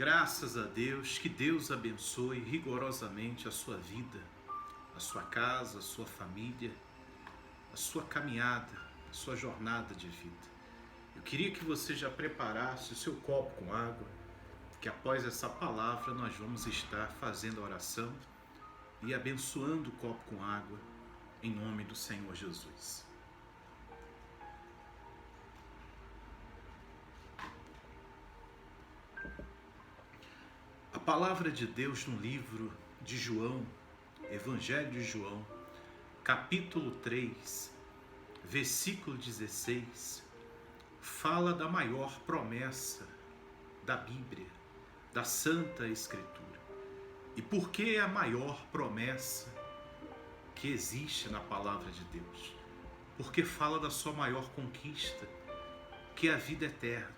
Graças a Deus, que Deus abençoe rigorosamente a sua vida, a sua casa, a sua família, a sua caminhada, a sua jornada de vida. Eu queria que você já preparasse o seu copo com água, que após essa palavra nós vamos estar fazendo a oração e abençoando o copo com água em nome do Senhor Jesus. A palavra de Deus no livro de João, Evangelho de João, capítulo 3, versículo 16, fala da maior promessa da Bíblia, da Santa Escritura. E por que é a maior promessa que existe na palavra de Deus? Porque fala da sua maior conquista, que é a vida eterna.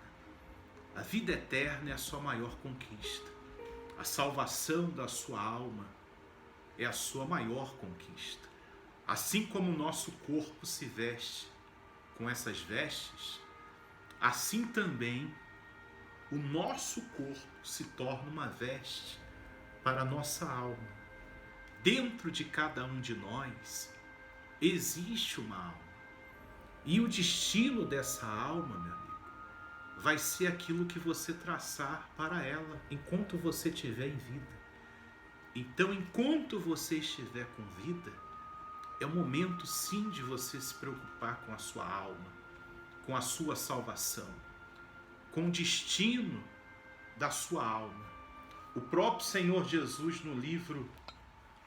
A vida eterna é a sua maior conquista. A salvação da sua alma é a sua maior conquista. Assim como o nosso corpo se veste com essas vestes, assim também o nosso corpo se torna uma veste para a nossa alma. Dentro de cada um de nós existe uma alma. E o destino dessa alma, meu amigo, vai ser aquilo que você traçar para ela enquanto você estiver em vida. Então, enquanto você estiver com vida, é o momento sim de você se preocupar com a sua alma, com a sua salvação, com o destino da sua alma. O próprio Senhor Jesus, no livro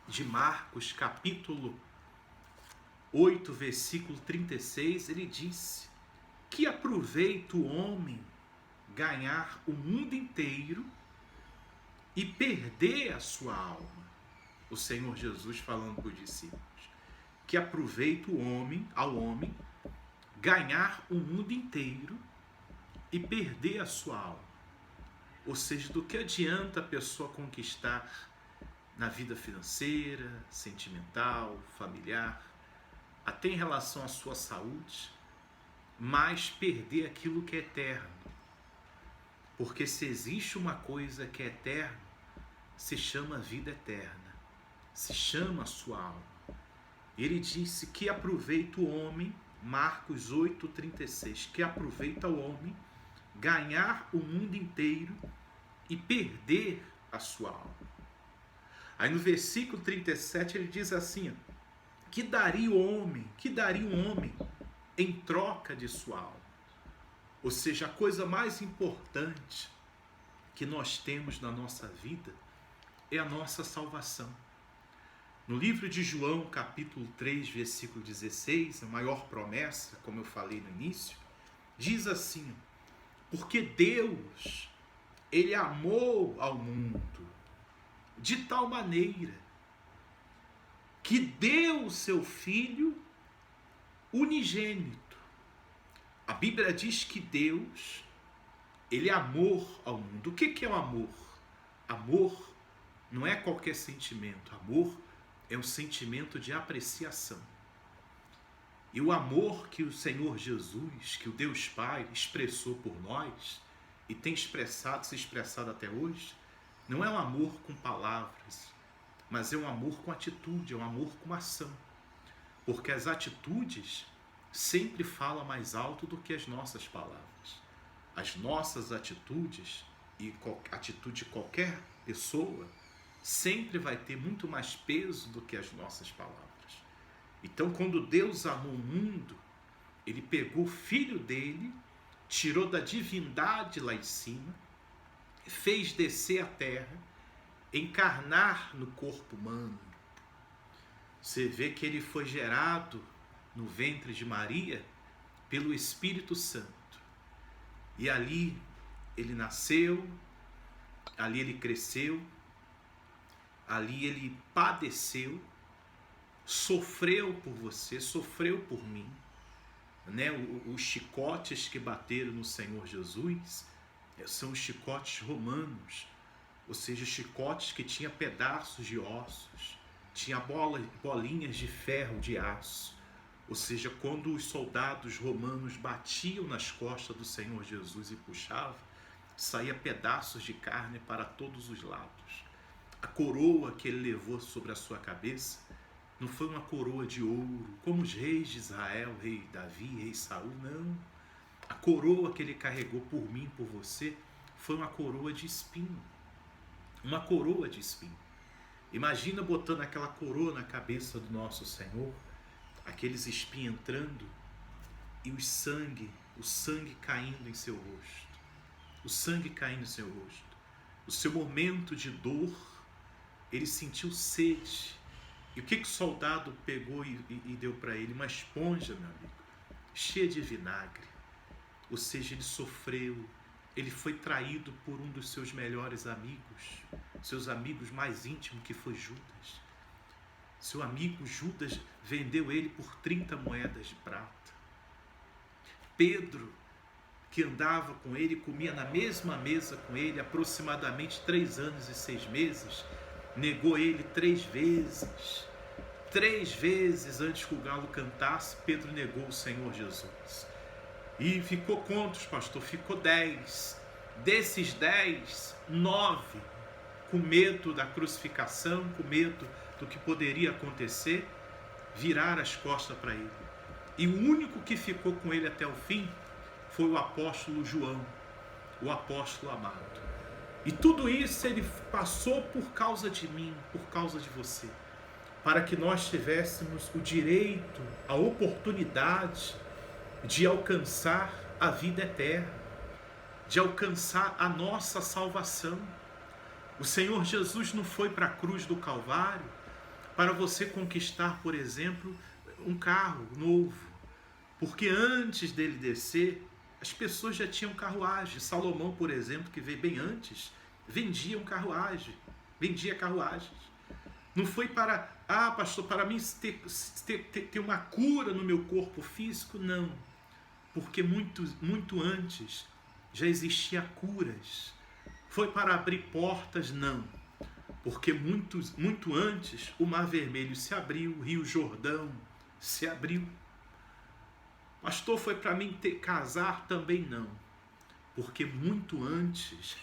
de Marcos, capítulo 8, versículo 36, ele disse: que aproveita o homem ganhar o mundo inteiro e perder a sua alma. O Senhor Jesus falando para os discípulos. Que aproveita ao homem ganhar o mundo inteiro e perder a sua alma. Ou seja, do que adianta a pessoa conquistar na vida financeira, sentimental, familiar, até em relação à sua saúde, mas perder aquilo que é eterno. Porque se existe uma coisa que é eterna, se chama vida eterna, se chama a sua alma. Ele disse que aproveita o homem, Marcos 8,36, que aproveita o homem ganhar o mundo inteiro e perder a sua alma. Aí no versículo 37 ele diz assim: que daria um homem em troca de sua alma? Ou seja, a coisa mais importante que nós temos na nossa vida é a nossa salvação. No livro de João, capítulo 3, versículo 16, a maior promessa, como eu falei no início, diz assim: porque Deus, Ele amou ao mundo de tal maneira que deu o seu Filho unigênito. A Bíblia diz que Deus, Ele é amor ao mundo. O que é o amor? Amor não é qualquer sentimento. Amor é um sentimento de apreciação. E o amor que o Senhor Jesus, que o Deus Pai expressou por nós, e tem se expressado até hoje, não é um amor com palavras, mas é um amor com atitude, é um amor com ação. Porque as atitudes sempre falam mais alto do que as nossas palavras. As nossas atitudes, e a atitude de qualquer pessoa, sempre vai ter muito mais peso do que as nossas palavras. Então, quando Deus amou o mundo, Ele pegou o Filho dele, tirou da divindade lá em cima, fez descer à terra, encarnar no corpo humano. Você vê que Ele foi gerado no ventre de Maria pelo Espírito Santo. E ali Ele nasceu, ali Ele cresceu, ali Ele padeceu, sofreu por você, sofreu por mim. Né? Os chicotes que bateram no Senhor Jesus são os chicotes romanos, ou seja, chicotes que tinham pedaços de ossos, tinha bolinhas de ferro, de aço. Ou seja, quando os soldados romanos batiam nas costas do Senhor Jesus e puxavam, saía pedaços de carne para todos os lados. A coroa que ele levou sobre a sua cabeça não foi uma coroa de ouro, como os reis de Israel, rei Davi, rei Saul, não. A coroa que ele carregou por mim, por você, foi uma coroa de espinho. Uma coroa de espinho. Imagina botando aquela coroa na cabeça do nosso Senhor, aqueles espinhos entrando e o sangue caindo em seu rosto. O sangue caindo em seu rosto. O seu momento de dor, ele sentiu sede. E o que o soldado pegou e deu para ele? Uma esponja, meu amigo, cheia de vinagre. Ou seja, ele sofreu, ele foi traído por um dos seus melhores amigos, seus amigos mais íntimos, que foi Judas. Seu amigo Judas vendeu ele por 30 moedas de prata. Pedro, que andava com ele, comia na mesma mesa com ele, aproximadamente 3 anos e 6 meses, negou ele 3 vezes. 3 vezes antes que o galo cantasse, Pedro negou o Senhor Jesus. E ficou quantos, pastor? Ficou 10. Desses 10, 9, com medo da crucificação, com medo do que poderia acontecer, viraram as costas para ele. E o único que ficou com ele até o fim foi o apóstolo João, o apóstolo amado. E tudo isso ele passou por causa de mim, por causa de você, para que nós tivéssemos o direito, a oportunidade de alcançar a vida eterna, de alcançar a nossa salvação. O Senhor Jesus não foi para a cruz do Calvário para você conquistar, por exemplo, um carro novo, porque antes dele descer, as pessoas já tinham carruagem. Salomão, por exemplo, que veio bem antes, vendia carruagens. Não foi para, pastor, para mim ter uma cura no meu corpo físico, não. Porque muito antes já existia curas. Foi para abrir portas, não. Porque muito antes o Mar Vermelho se abriu, o Rio Jordão se abriu. Pastor, foi para mim casar? Também não. Porque muito antes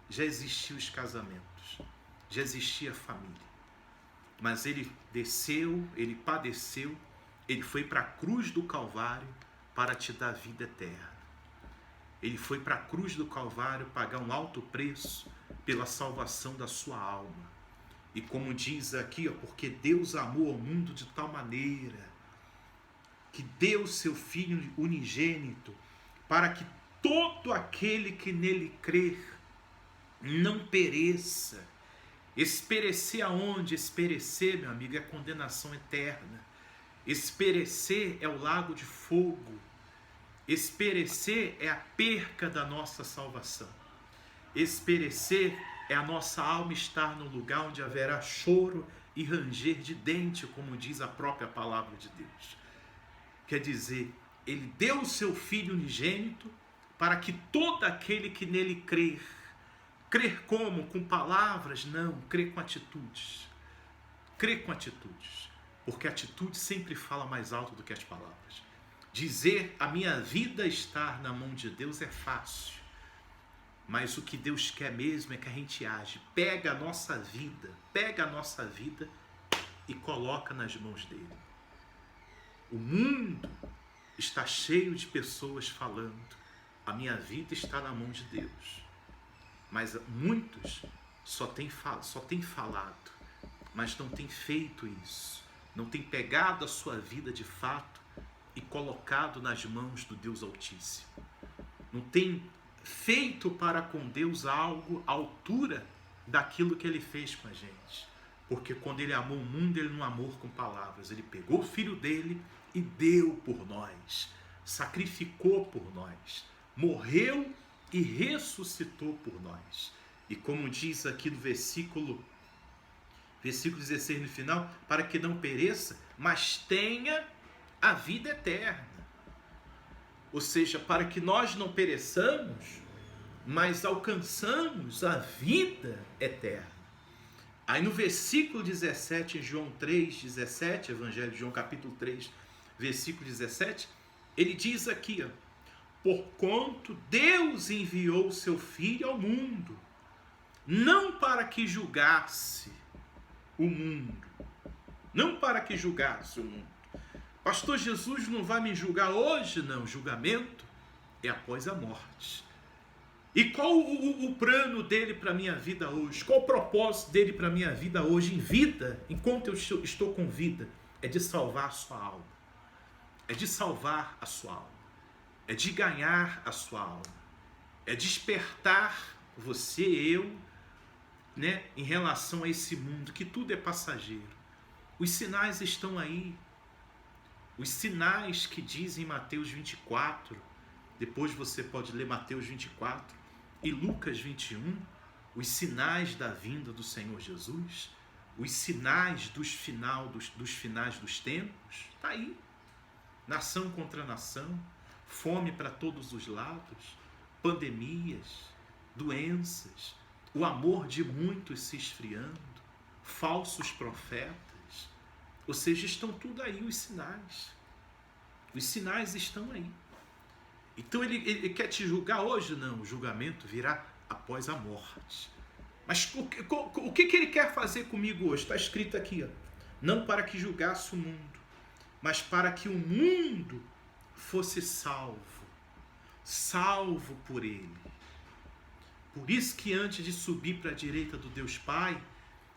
já existiam os casamentos, já existia a família. Mas ele desceu, ele padeceu, ele foi para a cruz do Calvário para te dar vida eterna. Ele foi para a cruz do Calvário pagar um alto preço pela salvação da sua alma. E como diz aqui, porque Deus amou ao mundo de tal maneira que deu seu Filho unigênito, para que todo aquele que nele crer não pereça. Esperecer aonde? Esperecer, meu amigo, é condenação eterna. Esperecer é o lago de fogo. Esperecer é a perca da nossa salvação. Esperecer é a nossa alma estar no lugar onde haverá choro e ranger de dente, como diz a própria palavra de Deus. Quer dizer, ele deu o seu Filho unigênito para que todo aquele que nele crer como? Com palavras? Não, crer com atitudes. Crer com atitudes. Porque a atitude sempre fala mais alto do que as palavras. Dizer a minha vida estar na mão de Deus é fácil. Mas o que Deus quer mesmo é que a gente age. Pega a nossa vida e coloca nas mãos dele. O mundo está cheio de pessoas falando, a minha vida está na mão de Deus. Mas muitos só têm falado, mas não têm feito isso. Não têm pegado a sua vida de fato e colocado nas mãos do Deus Altíssimo. Não têm feito para com Deus algo à altura daquilo que Ele fez com a gente. Porque quando Ele amou o mundo, Ele não amou com palavras. Ele pegou o Filho dele e deu por nós. Sacrificou por nós. Morreu e ressuscitou por nós. E como diz aqui no versículo 16 no final, para que não pereça, mas tenha a vida eterna. Ou seja, para que nós não pereçamos, mas alcançamos a vida eterna. Aí no versículo 17, em João 3,17, Evangelho de João capítulo 3, versículo 17, ele diz aqui, Porquanto Deus enviou o seu Filho ao mundo, não para que julgasse o mundo. Não para que julgasse o mundo. Pastor, Jesus não vai me julgar hoje? Não, julgamento é após a morte. E qual o plano dele para a minha vida hoje? Qual o propósito dele para a minha vida hoje, em vida, enquanto eu estou com vida? É de salvar a sua alma. É de salvar a sua alma. É de ganhar a sua alma. É despertar você, eu, né, em relação a esse mundo, que tudo é passageiro. Os sinais estão aí. Os sinais que dizem em Mateus 24, depois você pode ler Mateus 24 e Lucas 21, os sinais da vinda do Senhor Jesus, os sinais dos finais dos tempos, está aí. Nação contra nação, fome para todos os lados, pandemias, doenças, o amor de muitos se esfriando, falsos profetas, ou seja, estão tudo aí os sinais. Os sinais estão aí. Então ele quer te julgar hoje? Não, o julgamento virá após a morte. Mas o que ele quer fazer comigo hoje? Está escrito aqui, ó. Não para que julgasse o mundo, mas para que o mundo fosse salvo. Salvo por ele. Por isso que antes de subir para a direita do Deus Pai,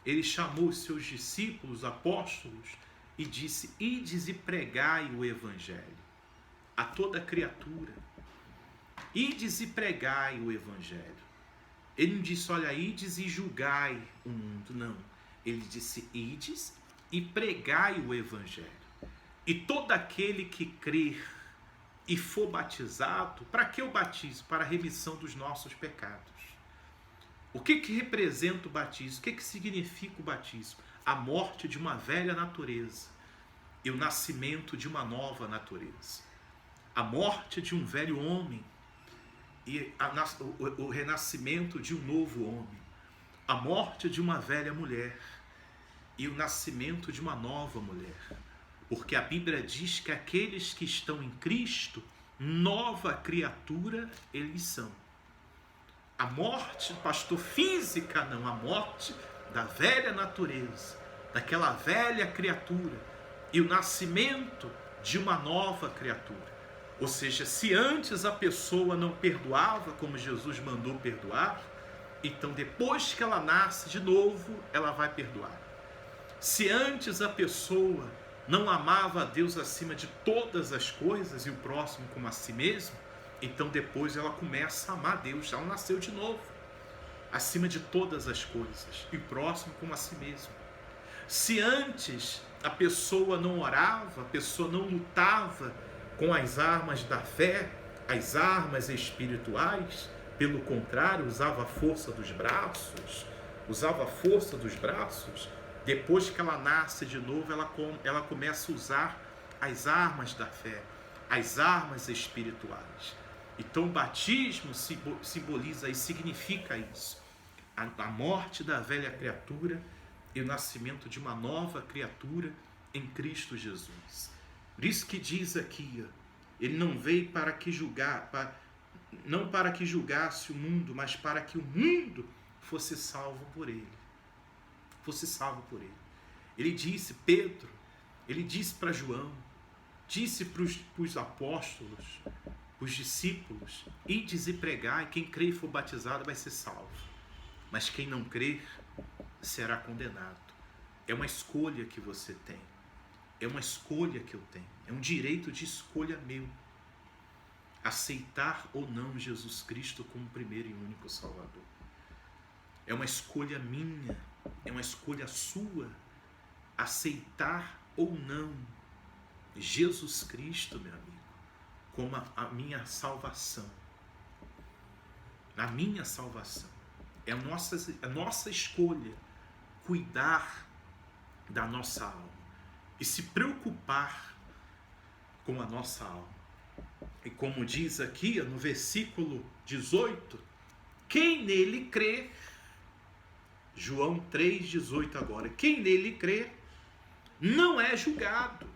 ele chamou os seus discípulos, apóstolos, e disse: ides e pregai o evangelho a toda criatura. Ides e pregai o evangelho. Ele não disse, olha, ides e julgai o mundo, não. Ele disse, ides e pregai o evangelho. E todo aquele que crer e for batizado, para que o batismo? Para a remissão dos nossos pecados. O que representa o batismo? O que significa o batismo? A morte de uma velha natureza e o nascimento de uma nova natureza. A morte de um velho homem e o renascimento de um novo homem. A morte de uma velha mulher e o nascimento de uma nova mulher. Porque a Bíblia diz que aqueles que estão em Cristo, nova criatura eles são. A morte, pastor, física não, a morte da velha natureza, daquela velha criatura e o nascimento de uma nova criatura. Ou seja, se antes a pessoa não perdoava como Jesus mandou perdoar, então depois que ela nasce de novo, ela vai perdoar. Se antes a pessoa não amava a Deus acima de todas as coisas e o próximo como a si mesmo, então depois ela começa a amar Deus, ela nasceu de novo, acima de todas as coisas, e o próximo como a si mesmo. Se antes a pessoa não orava, a pessoa não lutava com as armas da fé, as armas espirituais, pelo contrário, usava a força dos braços, depois que ela nasce de novo, ela começa a usar as armas da fé, as armas espirituais. Então o batismo simboliza e significa isso, a morte da velha criatura e o nascimento de uma nova criatura em Cristo Jesus. Por isso que diz aqui, ele não veio para que não para que julgasse o mundo, mas para que o mundo fosse salvo por ele. Fosse salvo por ele. Ele disse, Pedro, ele disse para João, disse para os apóstolos, os discípulos, ides e pregai, quem crer e for batizado vai ser salvo. Mas quem não crer será condenado. É uma escolha que você tem. É uma escolha que eu tenho. É um direito de escolha meu. Aceitar ou não Jesus Cristo como primeiro e único Salvador. É uma escolha minha. É uma escolha sua. Aceitar ou não Jesus Cristo, meu amigo, como a minha salvação. A minha salvação. É a nossa escolha cuidar da nossa alma e se preocupar com a nossa alma. E como diz aqui no versículo 18, quem nele crê, João 3,18 agora, quem nele crê não é julgado.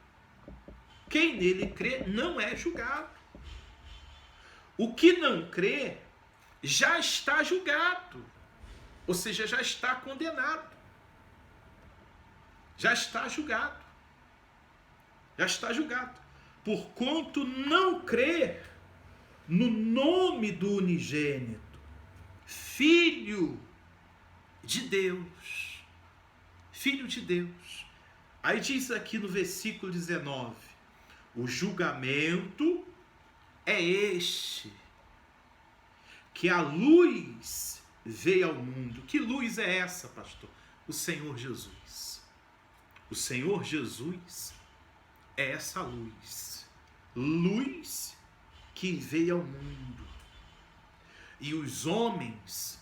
Quem nele crê não é julgado. O que não crê já está julgado, ou seja, já está condenado. Já está julgado. Já está julgado. Porquanto não crê no nome do unigênito, Filho de Deus. Filho de Deus. Aí diz aqui no versículo 19: o julgamento é este, que a luz veio ao mundo. Que luz é essa, pastor? O Senhor Jesus. O Senhor Jesus é essa luz. Luz que veio ao mundo. E os homens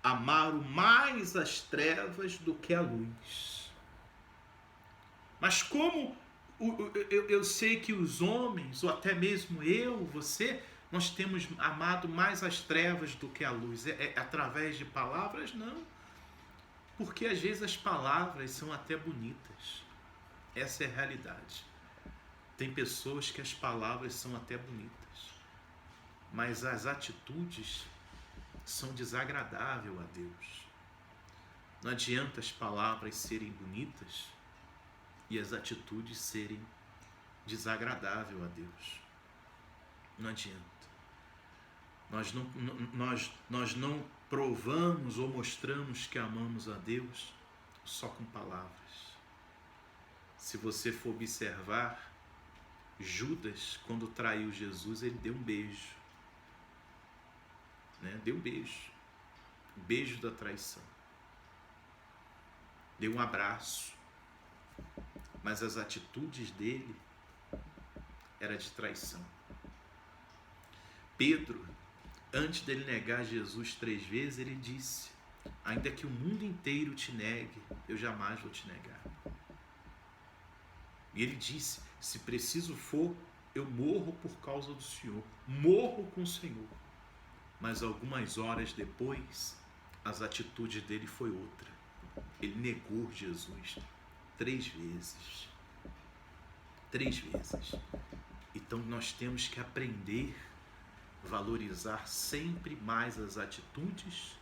amaram mais as trevas do que a luz. Mas como eu sei que os homens, ou até mesmo eu, você, nós temos amado mais as trevas do que a luz. É através de palavras? Não. Porque às vezes as palavras são até bonitas. Essa é a realidade. Tem pessoas que as palavras são até bonitas, mas as atitudes são desagradáveis a Deus. Não adianta as palavras serem bonitas e as atitudes serem desagradáveis a Deus. Não adianta. Nós não provamos ou mostramos que amamos a Deus só com palavras. Se você for observar, Judas, quando traiu Jesus, ele deu um beijo. Deu um beijo. O beijo da traição. Deu um abraço. Mas as atitudes dele eram de traição. Pedro, antes dele negar Jesus 3 vezes, ele disse: ainda que o mundo inteiro te negue, eu jamais vou te negar. E ele disse: se preciso for, eu morro por causa do Senhor. Morro com o Senhor. Mas algumas horas depois, as atitudes dele foi outra. Ele negou Jesus 3 vezes. 3 vezes. Então nós temos que aprender a valorizar sempre mais as atitudes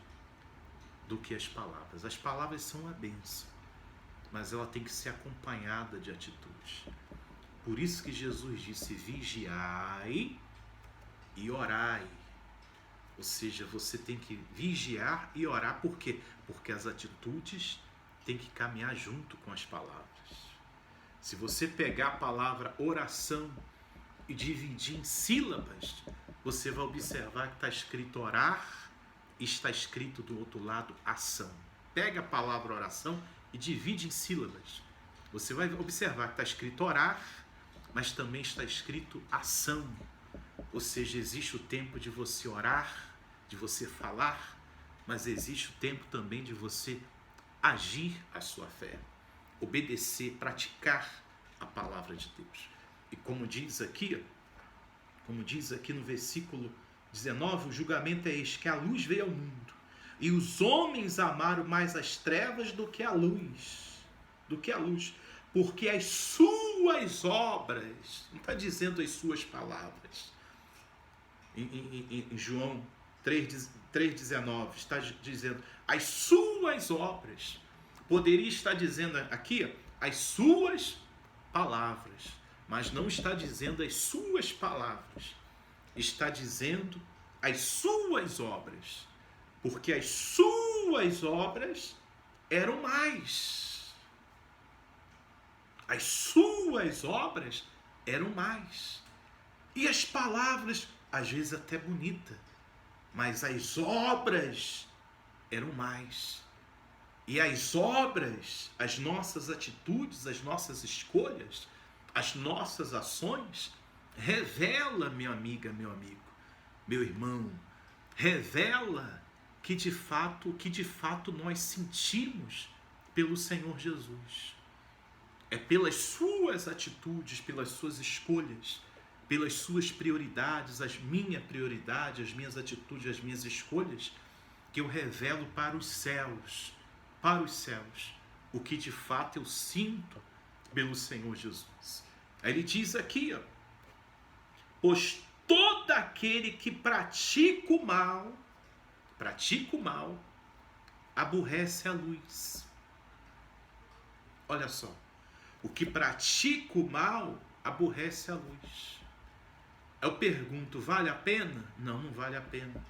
do que as palavras. As palavras são uma bênção, mas ela tem que ser acompanhada de atitudes. Por isso que Jesus disse: vigiai e orai. Ou seja, você tem que vigiar e orar. Por quê? Porque as atitudes têm que caminhar junto com as palavras. Se você pegar a palavra oração e dividir em sílabas, você vai observar que está escrito orar e está escrito do outro lado ação. Pega a palavra oração e divide em sílabas. Você vai observar que está escrito orar, mas também está escrito ação. Ou seja, existe o tempo de você orar, de você falar, mas existe o tempo também de você agir a sua fé, obedecer, praticar a palavra de Deus. E como diz aqui no versículo 19, o julgamento é este, que a luz veio ao mundo, e os homens amaram mais as trevas do que a luz, porque as suas obras, não está dizendo as suas palavras, em João 3,19, está dizendo as suas obras. Poderia estar dizendo aqui as suas palavras, mas não está dizendo as suas palavras, está dizendo as suas obras, porque as suas obras eram mais. As suas obras eram mais. E as palavras, às vezes até bonita, mas as obras eram mais. E as obras, as nossas atitudes, as nossas escolhas, as nossas ações, revela, minha amiga, meu amigo, meu irmão, revela o que de fato nós sentimos pelo Senhor Jesus. É pelas suas atitudes, pelas suas escolhas, pelas suas prioridades, as minhas prioridades, as minhas atitudes, as minhas escolhas, que eu revelo para os céus, o que de fato eu sinto pelo Senhor Jesus. Aí ele diz aqui, pois todo aquele que pratica o mal, aborrece a luz. Olha só, o que pratica o mal aborrece a luz. Eu pergunto, vale a pena? Não, não vale a pena.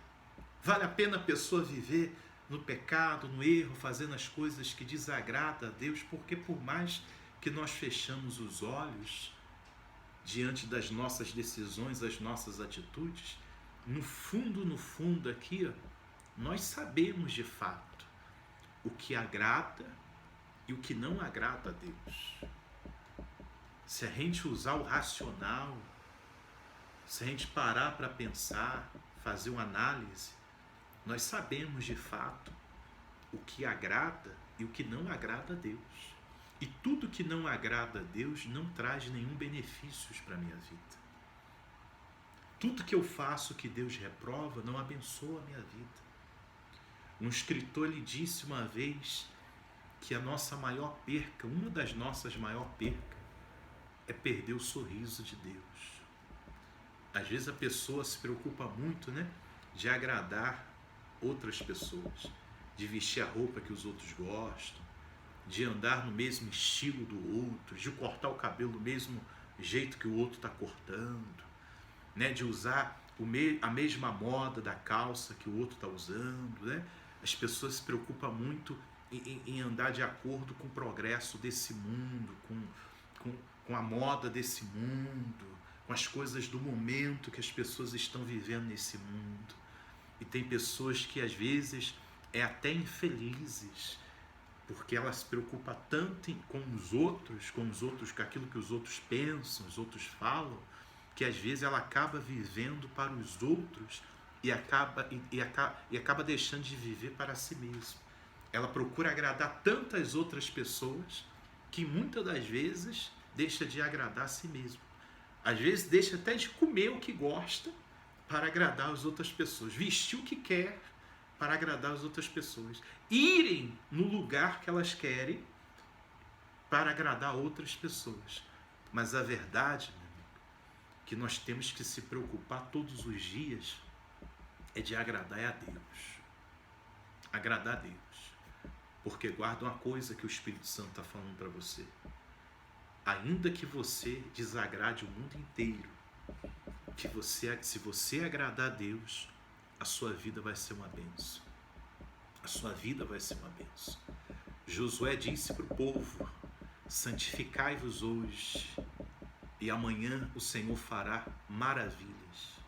Vale a pena a pessoa viver no pecado, no erro, fazendo as coisas que desagradam a Deus? Porque por mais que nós fechamos os olhos diante das nossas decisões, das nossas atitudes, no fundo aqui, nós sabemos de fato o que agrada e o que não agrada a Deus. Se a gente usar o racional, se a gente parar para pensar, fazer uma análise, nós sabemos de fato o que agrada e o que não agrada a Deus. E tudo que não agrada a Deus não traz nenhum benefício para a minha vida. Tudo que eu faço que Deus reprova não abençoa a minha vida. Um escritor lhe disse uma vez que a nossa maior perca, uma das nossas maiores percas, é perder o sorriso de Deus. Às vezes a pessoa se preocupa muito, de agradar outras pessoas, de vestir a roupa que os outros gostam, de andar no mesmo estilo do outro, de cortar o cabelo do mesmo jeito que o outro está cortando, de usar a mesma moda da calça que o outro está usando. As pessoas se preocupam muito em andar de acordo com o progresso desse mundo, com a moda desse mundo, com as coisas do momento que as pessoas estão vivendo nesse mundo. E tem pessoas que às vezes até infelizes, porque ela se preocupa tanto com os outros, com aquilo que os outros pensam, os outros falam, que às vezes ela acaba vivendo para os outros e acaba deixando de viver para si mesma. Ela procura agradar tantas outras pessoas que muitas das vezes deixa de agradar a si mesma. Às vezes deixa até de comer o que gosta para agradar as outras pessoas, vestir o que quer para agradar as outras pessoas, irem no lugar que elas querem para agradar outras pessoas. Mas a verdade, meu amigo, que nós temos que se preocupar todos os dias é de agradar a Deus. Agradar a Deus. Porque guarda uma coisa que o Espírito Santo está falando para você. Ainda que você desagrade o mundo inteiro, se você agradar a Deus, a sua vida vai ser uma bênção. A sua vida vai ser uma bênção. Josué disse para o povo: santificai-vos hoje, e amanhã o Senhor fará maravilhas.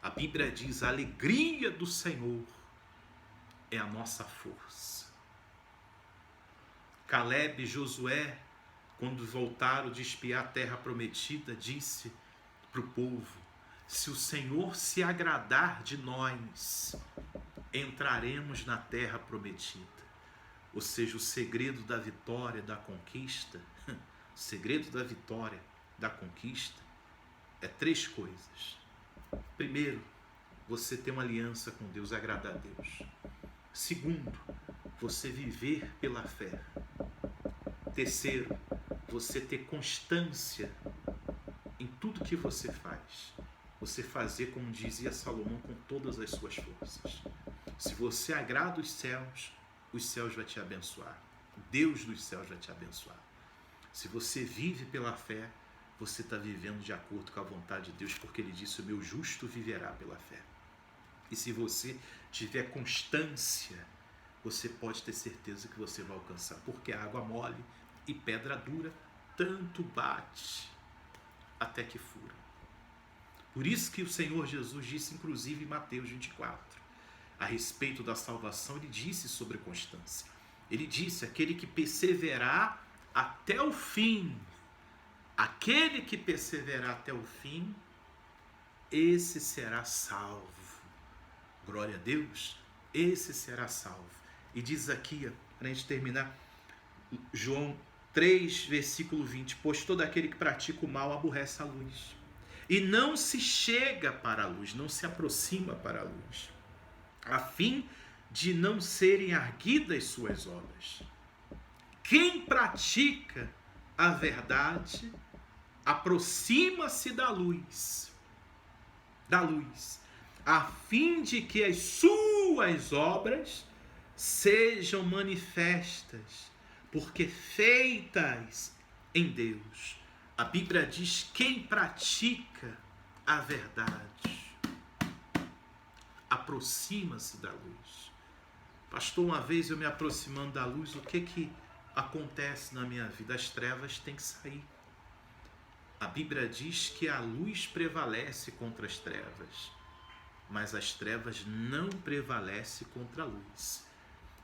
A Bíblia diz: a alegria do Senhor é a nossa força. Caleb e Josué, quando voltaram de espiar a terra prometida, disse para o povo: se o Senhor se agradar de nós, entraremos na terra prometida. Ou seja, o segredo da vitória, da conquista, o segredo da vitória, da conquista, é 3 coisas. Primeiro, você ter uma aliança com Deus, agradar a Deus. Segundo, você viver pela fé. Terceiro, você ter constância em tudo que você faz. Você fazer, como dizia Salomão, com todas as suas forças. Se você agrada os céus vão te abençoar. Deus dos céus vai te abençoar. Se você vive pela fé, você está vivendo de acordo com a vontade de Deus, porque Ele disse: o meu justo viverá pela fé. E se você tiver constância, você pode ter certeza que você vai alcançar, porque a água mole e pedra dura tanto bate até que fura. Por isso que o Senhor Jesus disse, inclusive em Mateus 24, a respeito da salvação, Ele disse sobre constância. Ele disse: aquele que perseverar até o fim, aquele que perseverar até o fim, esse será salvo. Glória a Deus, esse será salvo. E diz aqui, para a gente terminar, João 3, versículo 20, pois todo aquele que pratica o mal aborrece a luz, e não se chega para a luz, não se aproxima para a luz, a fim de não serem arguidas suas obras. Quem pratica a verdade aproxima-se da luz, da luz, a fim de que as suas obras sejam manifestas, porque feitas em Deus. A Bíblia diz: quem pratica a verdade aproxima-se da luz. Pastor, uma vez eu me aproximando da luz, o que acontece na minha vida? As trevas têm que sair. A Bíblia diz que a luz prevalece contra as trevas, mas as trevas não prevalecem contra a luz.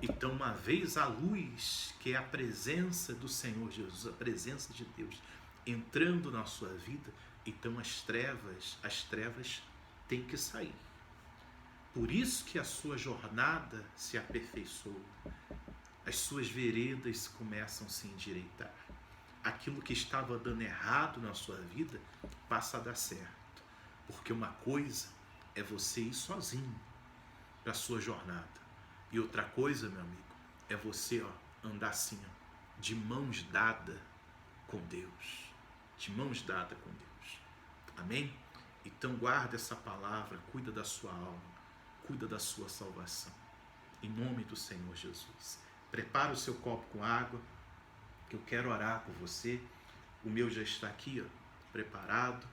Então, uma vez a luz, que é a presença do Senhor Jesus, a presença de Deus, entrando na sua vida, então as trevas têm que sair. Por isso que a sua jornada se aperfeiçoa, as suas veredas começam a se endireitar. Aquilo que estava dando errado na sua vida passa a dar certo. Porque uma coisa é você ir sozinho para a sua jornada. E outra coisa, meu amigo, é você andar assim, de mãos dadas com Deus. De mãos dadas com Deus. Amém? Então guarda essa palavra, cuida da sua alma, cuida da sua salvação. Em nome do Senhor Jesus. Prepara o seu copo com água, que eu quero orar por você. O meu já está aqui, preparado.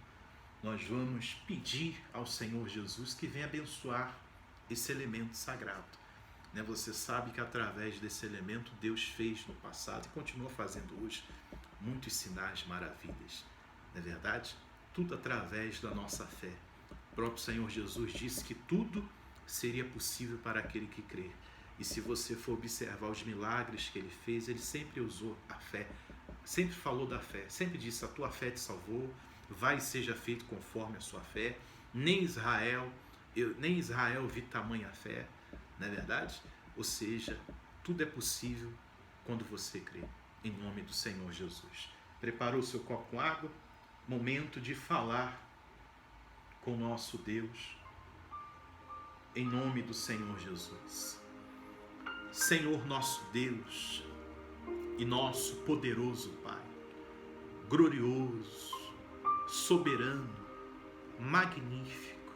Nós vamos pedir ao Senhor Jesus que venha abençoar esse elemento sagrado. Você sabe que através desse elemento Deus fez no passado e continua fazendo hoje muitos sinais, maravilhas. Não é verdade? Tudo através da nossa fé. O próprio Senhor Jesus disse que tudo seria possível para aquele que crê. E se você for observar os milagres que ele fez, ele sempre usou a fé, sempre falou da fé, sempre disse: a tua fé te salvou, vai e seja feito conforme a sua fé. Nem Israel viu tamanha fé, não é verdade? Ou seja, tudo é possível quando você crê, em nome do Senhor Jesus. Preparou o seu copo com água? Momento de falar com o nosso Deus, em nome do Senhor Jesus. Senhor nosso Deus e nosso poderoso Pai, glorioso, soberano, magnífico,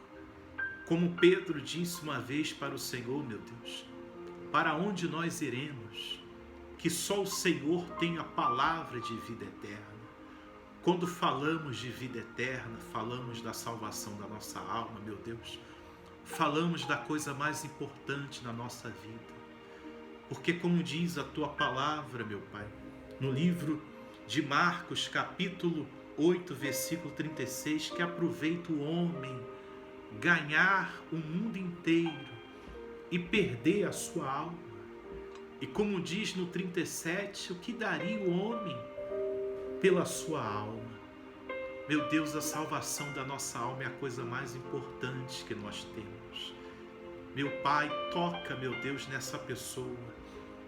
como Pedro disse uma vez para o Senhor: meu Deus, para onde nós iremos? Que só o Senhor tem a palavra de vida eterna. Quando falamos de vida eterna, falamos da salvação da nossa alma, meu Deus. Falamos da coisa mais importante na nossa vida. Porque como diz a tua palavra, meu Pai, no livro de Marcos, capítulo 8, versículo 36, que aproveita o homem ganhar o mundo inteiro e perder a sua alma. E como diz no 37, o que daria o homem pela sua alma? Meu Deus, a salvação da nossa alma é a coisa mais importante que nós temos. Meu Pai, toca, meu Deus, nessa pessoa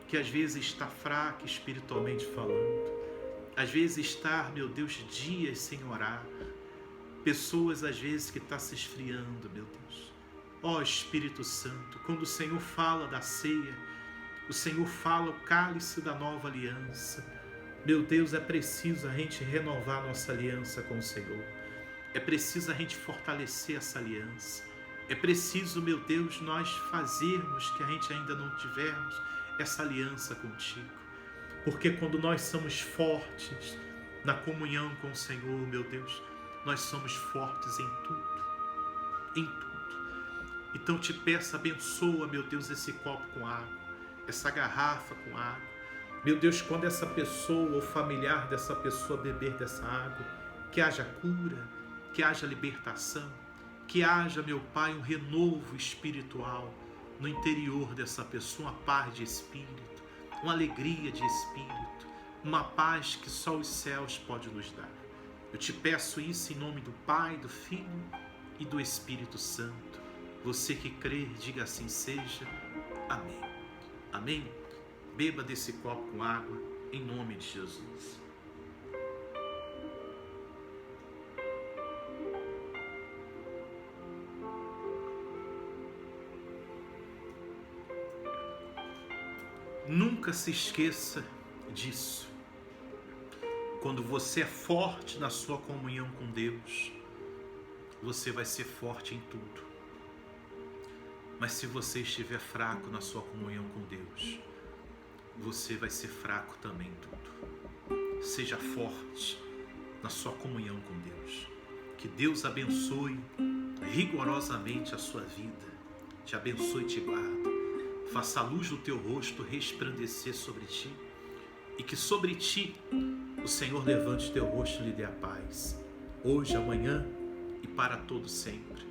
que às vezes está fraca espiritualmente falando, às vezes está, meu Deus, dias sem orar, pessoas às vezes que está se esfriando, meu Deus. Ó Espírito Santo, quando o Senhor fala da ceia, o Senhor fala o cálice da nova aliança. Meu Deus, é preciso a gente renovar nossa aliança com o Senhor. É preciso a gente fortalecer essa aliança. É preciso, meu Deus, nós fazermos que a gente ainda não tivermos essa aliança contigo. Porque quando nós somos fortes na comunhão com o Senhor, meu Deus, nós somos fortes em tudo. Em tudo. Então te peço, abençoa, meu Deus, esse copo com água, essa garrafa com água. Meu Deus, quando essa pessoa ou familiar dessa pessoa beber dessa água, que haja cura, que haja libertação, que haja, meu Pai, um renovo espiritual no interior dessa pessoa, uma paz de espírito, uma alegria de espírito, uma paz que só os céus podem nos dar. Eu te peço isso em nome do Pai, do Filho e do Espírito Santo. Você que crê, diga assim seja. Amém. Amém? Beba desse copo com água, em nome de Jesus. Nunca se esqueça disso. Quando você é forte na sua comunhão com Deus, você vai ser forte em tudo. Mas se você estiver fraco na sua comunhão com Deus, você vai ser fraco também em tudo. Seja forte na sua comunhão com Deus. Que Deus abençoe rigorosamente a sua vida. Te abençoe e te guarde. Faça a luz do teu rosto resplandecer sobre ti. E que sobre ti o Senhor levante teu rosto e lhe dê a paz. Hoje, amanhã e para todo sempre.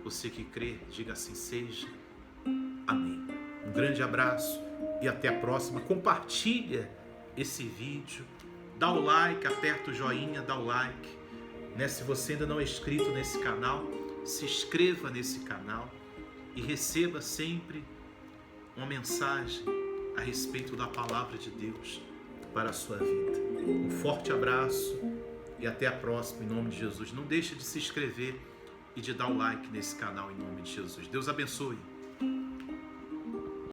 Você que crê, diga assim seja. Amém. Um grande abraço e até a próxima. Compartilha esse vídeo. Dá o like, aperta o joinha, dá o like. Se você ainda não é inscrito nesse canal, se inscreva nesse canal e receba sempre uma mensagem a respeito da palavra de Deus para a sua vida. Um forte abraço e até a próxima em nome de Jesus. Não deixe de se inscrever e de dar o like nesse canal em nome de Jesus. Deus abençoe.